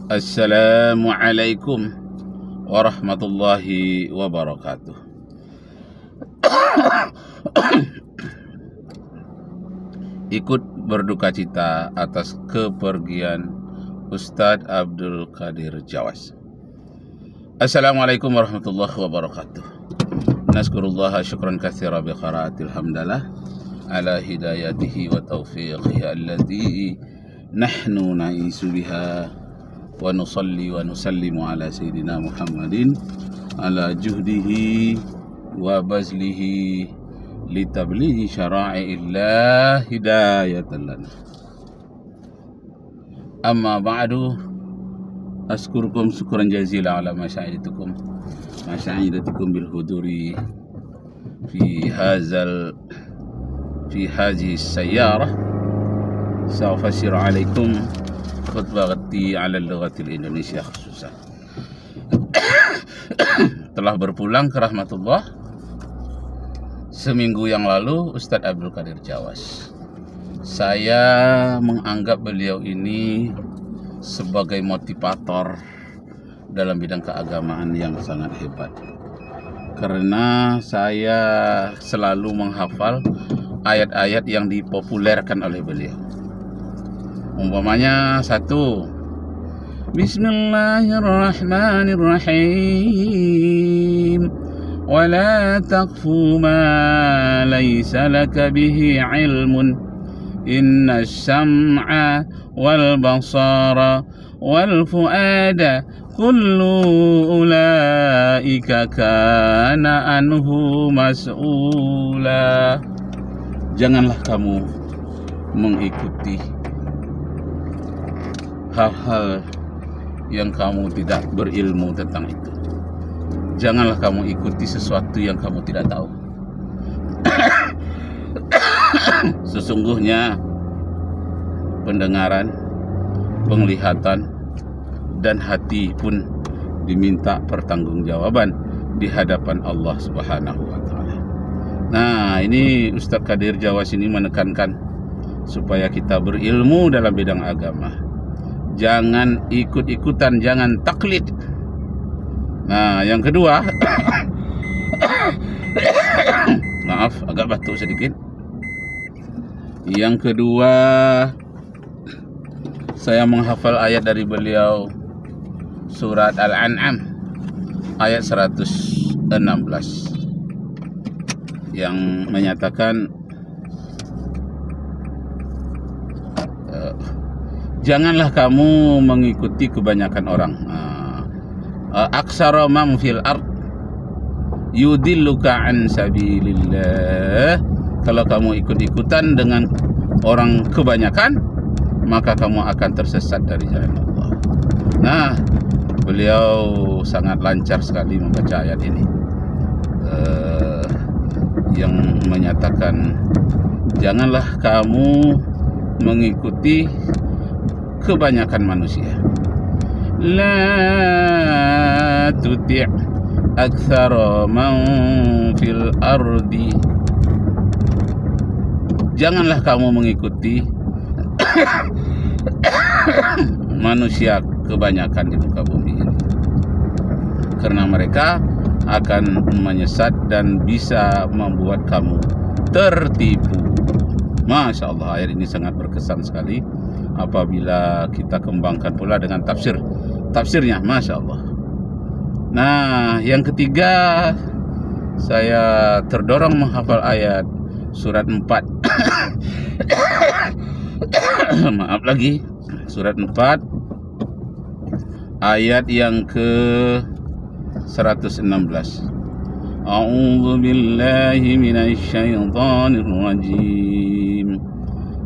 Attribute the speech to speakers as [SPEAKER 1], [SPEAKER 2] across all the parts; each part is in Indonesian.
[SPEAKER 1] Assalamualaikum warahmatullahi wabarakatuh. Ikut berduka cita atas kepergian Ustadz Abdul Qadir Jawas. Assalamualaikum warahmatullahi wabarakatuh. Nazkurullaha syukran katsira bi qiraatil hamdalah ala hidayatihi wa taufiqihi allati nahnu na'isu biha wa nusalli wa nusallimu ala sayyidina Muhammadin ala juhdihi wa bazlihi litablighi syara'i'illah hidayatan lana. Amma ba'du, askurukum syukran jazila ala masya'idatukum bil huduri fi hadhihi sayyarah. Sa'ufassir alaikum khutbati ala lughatil Indonesia khususan. Telah berpulang ke rahmatullah seminggu yang lalu Ustadz Abdul Qadir Jawas. Saya menganggap beliau ini sebagai motivator dalam bidang keagamaan yang sangat hebat, karena saya selalu menghafal ayat-ayat yang dipopulerkan oleh beliau. Umpamanya satu, Bismillahirrahmanirrahim, wala taqfu ma laysa laka bihi ilmun, inna sam'a wal basara wal fuada kullu ulaika kana anhu mas'ula. Janganlah kamu mengikuti hal-hal yang kamu tidak berilmu tentang itu. Janganlah kamu ikuti sesuatu yang kamu tidak tahu. Sesungguhnya pendengaran, penglihatan, dan hati pun diminta pertanggungjawaban di hadapan Allah Subhanahu wa Ta'ala. Nah, ini Ustadz Qadir Jawas ini menekankan supaya kita berilmu dalam bidang agama. Jangan ikut-ikutan, jangan taklid. Nah, yang kedua, maaf, agak batuk sedikit. Yang kedua, saya menghafal ayat dari beliau, surat Al-An'am ayat 116, yang menyatakan janganlah kamu mengikuti kebanyakan orang. Aksara man fil ard yudilluka an sabilillah. Kalau kamu ikut-ikutan dengan orang kebanyakan, maka kamu akan tersesat dari jalan Allah. Nah, beliau sangat lancar sekali membaca ayat ini, yang menyatakan janganlah kamu mengikuti kebanyakan manusia. La tuti' aktsara man fil ardi. Janganlah kamu mengikuti manusia kebanyakan di muka bumi ini, karena mereka akan menyesat dan bisa membuat kamu tertipu. Masya Allah, ayat ini sangat berkesan sekali apabila kita kembangkan pula dengan tafsirnya. Masya Allah. Nah, yang ketiga, saya terdorong menghafal ayat surat 4 maaf lagi, surat 4 ayat yang ke 116. A'udzu billahi minasy syaithanir rajim.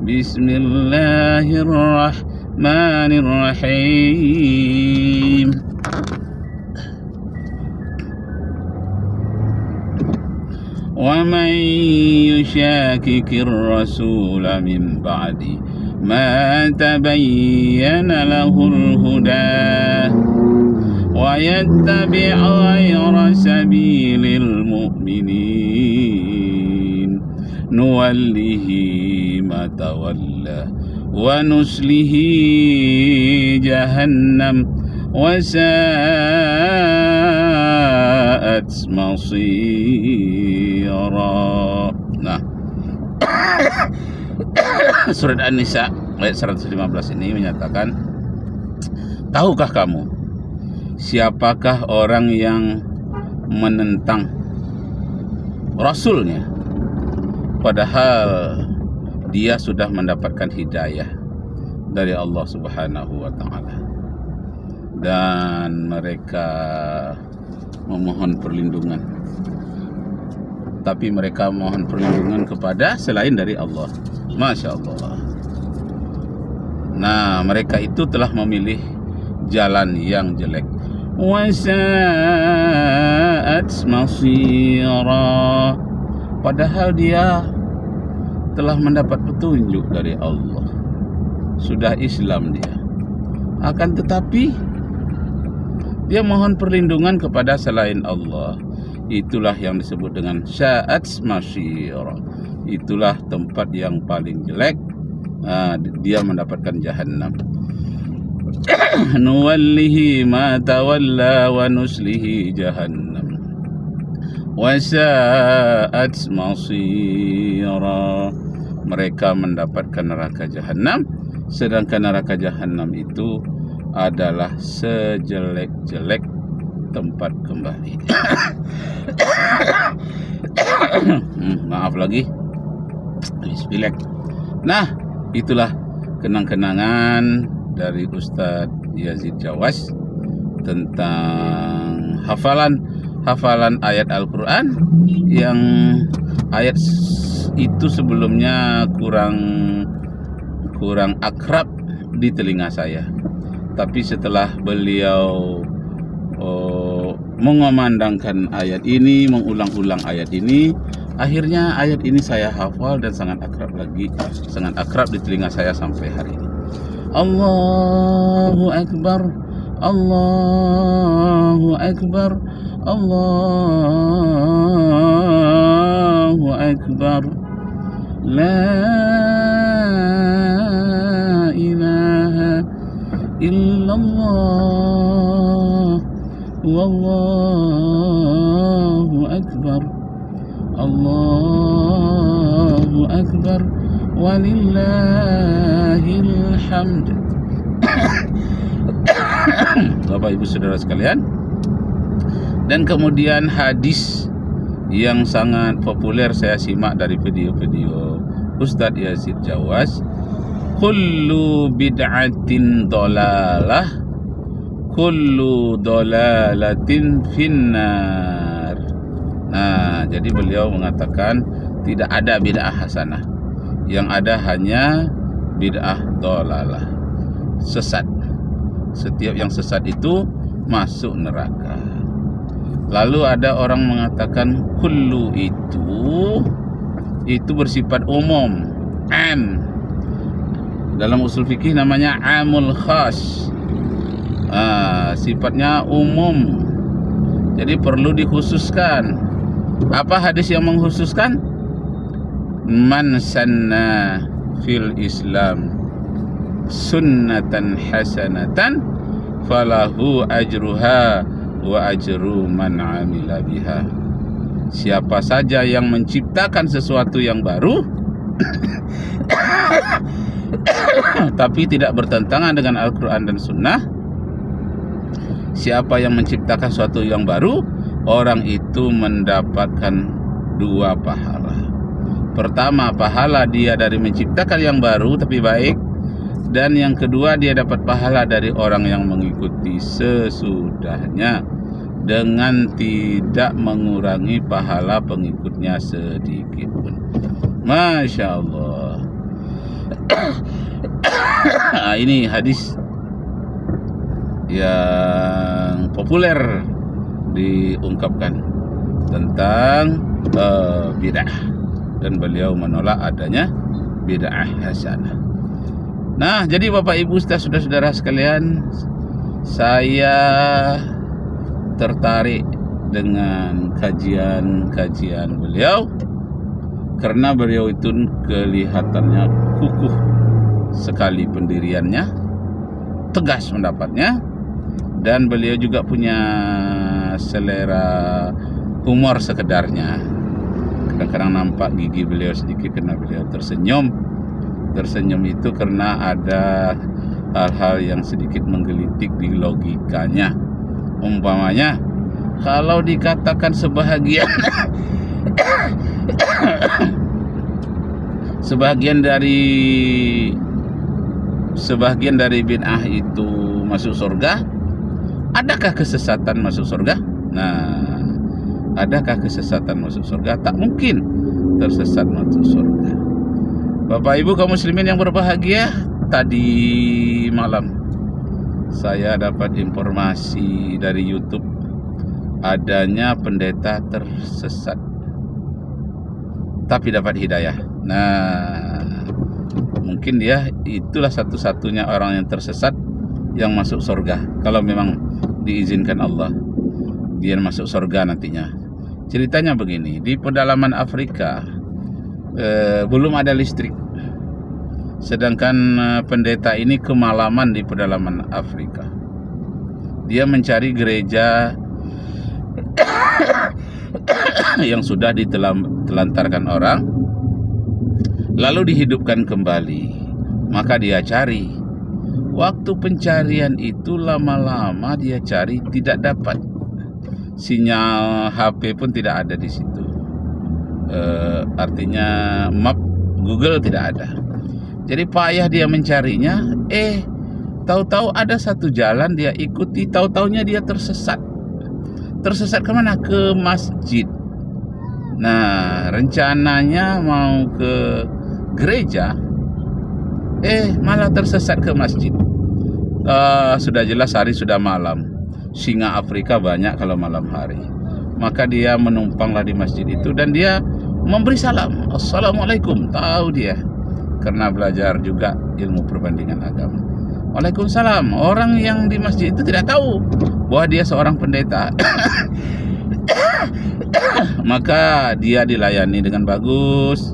[SPEAKER 1] Bismillahirrahmanirrahim. وَمَنْ يُشَاكِكِ الرَّسُولَ مِنْ بَعْدِ مَا تَبَيَّنَ لَهُ الْهُدَى وَيَتَّبِعْ غَيْرَ سَبِيلِ الْمُؤْمِنِينَ نُوَلِّهِ مَا تَوَلَّى wa nuslihi jahannam wa sa'at masira. Nah, surat An-Nisa ayat 115 ini menyatakan, tahukah kamu siapakah orang yang menentang Rasulnya padahal dia sudah mendapatkan hidayah dari Allah Subhanahu wa Ta'ala, dan mereka memohon perlindungan, tapi mereka mohon perlindungan kepada selain dari Allah. Masya Allah. Nah, mereka itu telah memilih jalan yang jelek. Wasa'at masira, padahal dia telah mendapat petunjuk dari Allah, sudah Islam dia, akan tetapi dia mohon perlindungan kepada selain Allah. Itulah yang disebut dengan sa'at masira, itulah tempat yang paling jelek. Dia mendapatkan jahannam. Nuwallihi ma tawalla wa nuslihi jahannam wa sa'at masira. Mereka mendapatkan neraka jahannam, sedangkan neraka jahannam itu adalah sejelek-jelek tempat kembali. Maaf lagi, habis pilek. Nah, itulah kenang-kenangan dari Ustadz Yazid Jawas tentang hafalan ayat Al-Quran yang ayat itu sebelumnya kurang akrab di telinga saya, tapi setelah beliau mengomandangkan ayat ini, mengulang-ulang ayat ini, akhirnya ayat ini saya hafal dan sangat akrab di telinga saya sampai hari ini. Allahu Akbar, Allahu Akbar, Allahu Akbar, La ilaha illallah, Wallahu Akbar, Allahu Akbar, walillahil hamd. Bapak Ibu Saudara sekalian, dan kemudian hadis yang sangat populer saya simak dari video-video Ustadz Yazid Jawas, kullu bid'atin dolalah, kullu dolalatin finnar. Nah, jadi beliau mengatakan tidak ada bid'ah hasanah, yang ada hanya bid'ah dolalah, sesat. Setiap yang sesat itu masuk neraka. Lalu ada orang mengatakan kullu itu bersifat umum, am. Dalam usul fikih namanya amul khas. Sifatnya umum, jadi perlu dikhususkan. Apa hadis yang mengkhususkan? Man sanna fil Islam sunnatan hasanatan falahu ajruha wa ajru man amila biha. Siapa saja yang menciptakan sesuatu yang baru tapi tidak bertentangan dengan Al-Quran dan Sunnah, siapa yang menciptakan sesuatu yang baru, orang itu mendapatkan 2 pahala. Pertama, pahala dia dari menciptakan yang baru tapi baik, dan yang kedua dia dapat pahala dari orang yang mengikuti sesudahnya dengan tidak mengurangi pahala pengikutnya sedikit pun. Masya Allah. Ini hadis yang populer diungkapkan tentang bid'ah, dan beliau menolak adanya bid'ah hasanah. Nah, jadi Bapak Ibu saudara-saudara sekalian, saya tertarik dengan kajian beliau karena beliau itu kelihatannya kukuh sekali pendiriannya, tegas pendapatnya, dan beliau juga punya selera humor sekedarnya. Kadang-kadang nampak gigi beliau sedikit karena beliau tersenyum. Tersenyum itu karena ada hal-hal yang sedikit menggelitik di logikanya. Umpamanya, kalau dikatakan sebahagian sebagian dari bid'ah itu masuk surga, adakah kesesatan masuk surga? Nah, adakah kesesatan masuk surga? Tak mungkin tersesat masuk surga. Bapak Ibu kaum muslimin yang berbahagia, tadi malam saya dapat informasi dari YouTube adanya pendeta tersesat tapi dapat hidayah. Nah, mungkin dia itulah satu-satunya orang yang tersesat yang masuk surga. Kalau memang diizinkan Allah, dia masuk surga nantinya. Ceritanya begini, di pedalaman Afrika belum ada listrik. Sedangkan pendeta ini kemalaman di pedalaman Afrika. Dia mencari gereja yang sudah ditelantarkan orang, lalu dihidupkan kembali. Maka dia cari. Waktu pencarian itu lama-lama dia cari tidak dapat. Sinyal HP pun tidak ada di situ. Artinya map Google tidak ada. Jadi payah dia mencarinya. Tahu-tahu ada satu jalan dia ikuti. Tahu-taunya dia tersesat. Tersesat kemana? Ke masjid. Nah, rencananya mau ke gereja, malah tersesat ke masjid. Sudah jelas hari sudah malam. Singa Afrika banyak kalau malam hari. Maka dia menumpanglah di masjid itu dan dia memberi salam. Assalamualaikum. Tahu dia karena belajar juga ilmu perbandingan agama. Waalaikumsalam. Orang yang di masjid itu tidak tahu bahwa dia seorang pendeta. Maka dia dilayani dengan bagus.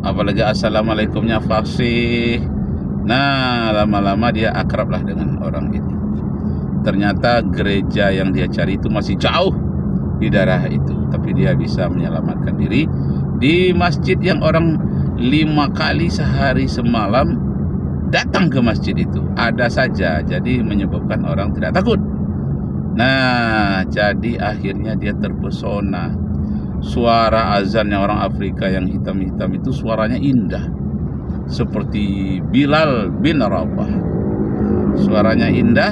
[SPEAKER 1] Apalagi assalamualaikumnya fasih. Nah, lama-lama dia akrablah dengan orang itu. Ternyata gereja yang dia cari itu masih jauh di daerah itu, tapi dia bisa menyelamatkan diri di masjid yang orang 5 kali sehari semalam datang ke masjid itu. Ada saja, jadi menyebabkan orang tidak takut. Nah, jadi akhirnya dia terpesona. Suara azannya orang Afrika yang hitam-hitam itu suaranya indah, seperti Bilal bin Rabah. Suaranya indah.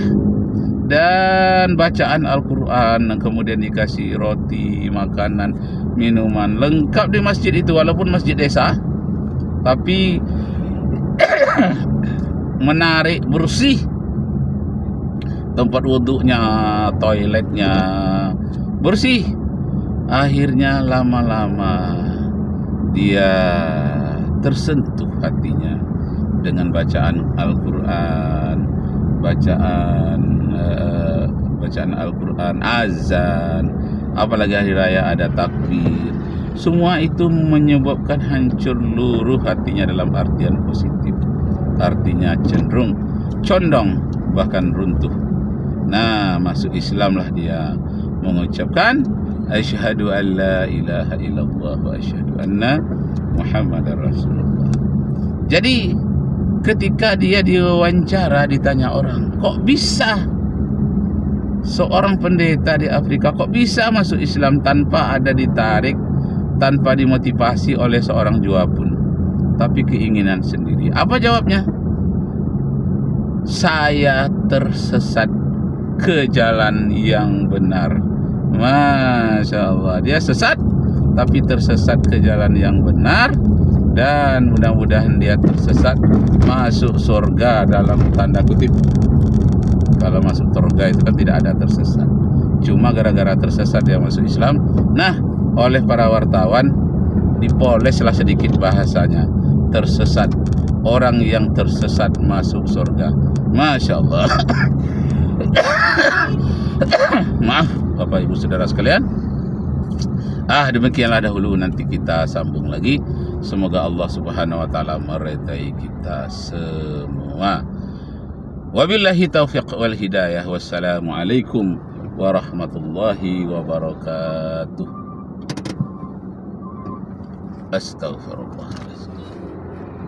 [SPEAKER 1] Dan bacaan Al-Quran, kemudian dikasih roti, makanan, minuman, lengkap di masjid itu. Walaupun masjid desa, tapi menarik, bersih. Tempat wuduknya, toiletnya bersih. Akhirnya lama-lama dia tersentuh hatinya dengan bacaan Al-Quran, bacaan Al-Quran, azan, apalagi hari raya ada takbir. Semua itu menyebabkan hancur luruh hatinya dalam artian positif. Artinya cenderung condong, bahkan runtuh. Nah, masuk Islamlah dia, mengucapkan asyhadu an la ilaha illallah wa asyhadu anna Muhammadar Rasulullah. Jadi ketika dia diwawancara, ditanya orang, kok bisa seorang pendeta di Afrika kok bisa masuk Islam tanpa ada ditarik, tanpa dimotivasi oleh seorang jua pun, tapi keinginan sendiri? Apa jawabnya? Saya tersesat ke jalan yang benar. Masya Allah, dia sesat tapi tersesat ke jalan yang benar. Dan mudah-mudahan dia tersesat masuk surga dalam tanda kutip. Kalau masuk surga itu kan tidak ada tersesat, cuma gara-gara tersesat dia masuk Islam. Nah, oleh para wartawan dipoleslah sedikit bahasanya, tersesat, orang yang tersesat masuk surga. Masya Allah. Maaf Bapak Ibu Saudara sekalian, Demikianlah dahulu, nanti kita sambung lagi. Semoga Allah Subhanahu wa taala meridai kita semua. Wabillahi taufiq wal hidayah. Wassalamualaikum warahmatullahi wabarakatuh. Astaghfirullah.